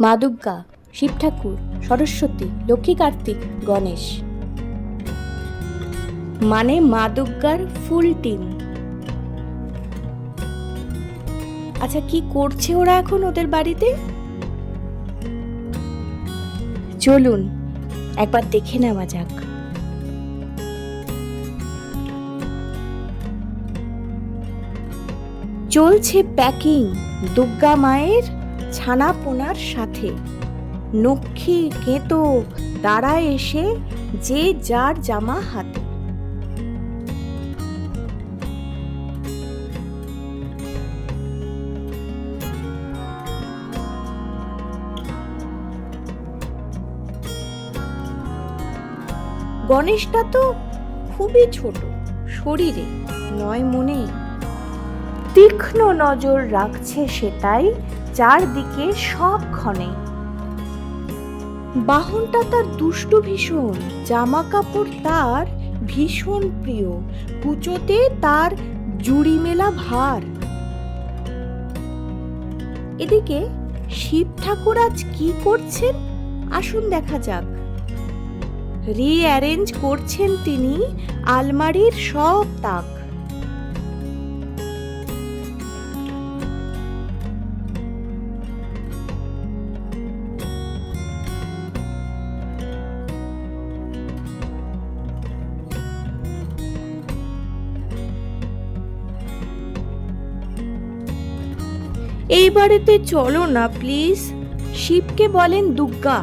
মা দুর্গা, শিব ঠাকুর, সরস্বতী, লক্ষ্মী, কার্তিক, গণেশ, মানে মা দুর্গার ফুল টিম। আচ্ছা, কি করছে ওরা এখন ওদের বাড়িতে? চলুন একবার দেখে নেওয়া যাক। চলছে প্যাকিং দুর্গা মায়ের ছানা পোনার সাথে। নক্ষী কেতো দাঁড়ায় এসে যে যার জামা হাতে। গণেশটা তো খুবই ছোট শরীরে, নয় মনে। তীক্ষ্ণ নজর রাখছে সেটাই চারদিকে সবক্ষণে। বাহনটা তার দুষ্টু ভীষণ, জামা কাপড় তার ভীষণ প্রিয়, কুচোতে তার জুড়ি মেলা ভার। এদিকে শিব ঠাকুর আজ কি করছেন আসুন দেখা যাক। রিঅ্যারেঞ্জ করছেন তিনি আলমারির সব তাক। এই বাড়িতে চলো না প্লিজ। শিবকে বলেন দুর্গা,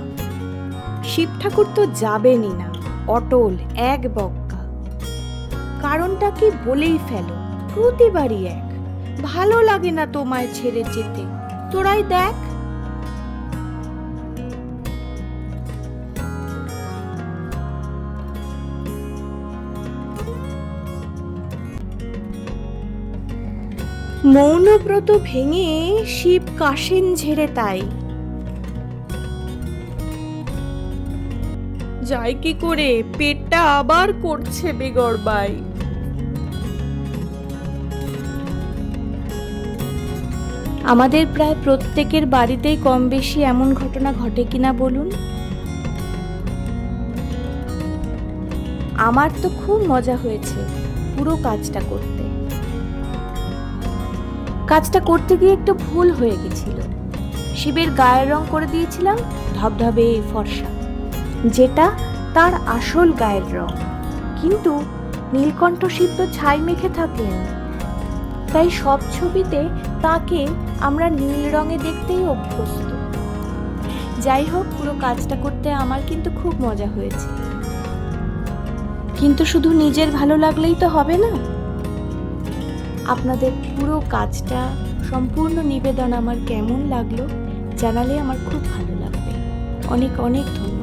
শিব ঠাকুর তো যাবেনই না, অটল এক বক্কা। কারণটা কি বলেই ফেলো, প্রতিবারই এক। ভালো লাগে না তোমায় ছেড়ে যেতে, তোরাই দেখ। মৌনব্রত ভেঙে শিব কাশেন ঝেড়ে তাই। যাই কি করে, পেটটা আবার করছে বেগড়বাই। আমাদের প্রায় প্রত্যেকের বাড়িতেই কম বেশি এমন ঘটনা ঘটে কিনা বলুন। আমার তো খুব মজা হয়েছে পুরো কাজটা করতে। কাজটা করতে গিয়ে একটু ভুল হয়ে গেছিল। শিবের গায়ের রং করে দিয়েছিলাম ধবধবে ফর্সা, যেটা তার আসল গায়ের রং। কিন্তু নীলকণ্ঠ শিব তো ছাই মেখে থাকেন, তাই সব ছবিতে তাকে আমরা নীল রঙে দেখতেই অভ্যস্ত। যাই হোক, পুরো কাজটা করতে আমার কিন্তু খুব মজা হয়েছে। কিন্তু শুধু নিজের ভালো লাগলেই তো হবে না, আপনাদের পুরো কাজটা সম্পূর্ণ নিবেদন আমার কেমন লাগলো জানালে আমার খুব ভালো লাগবে। অনেক অনেক ধন্যবাদ।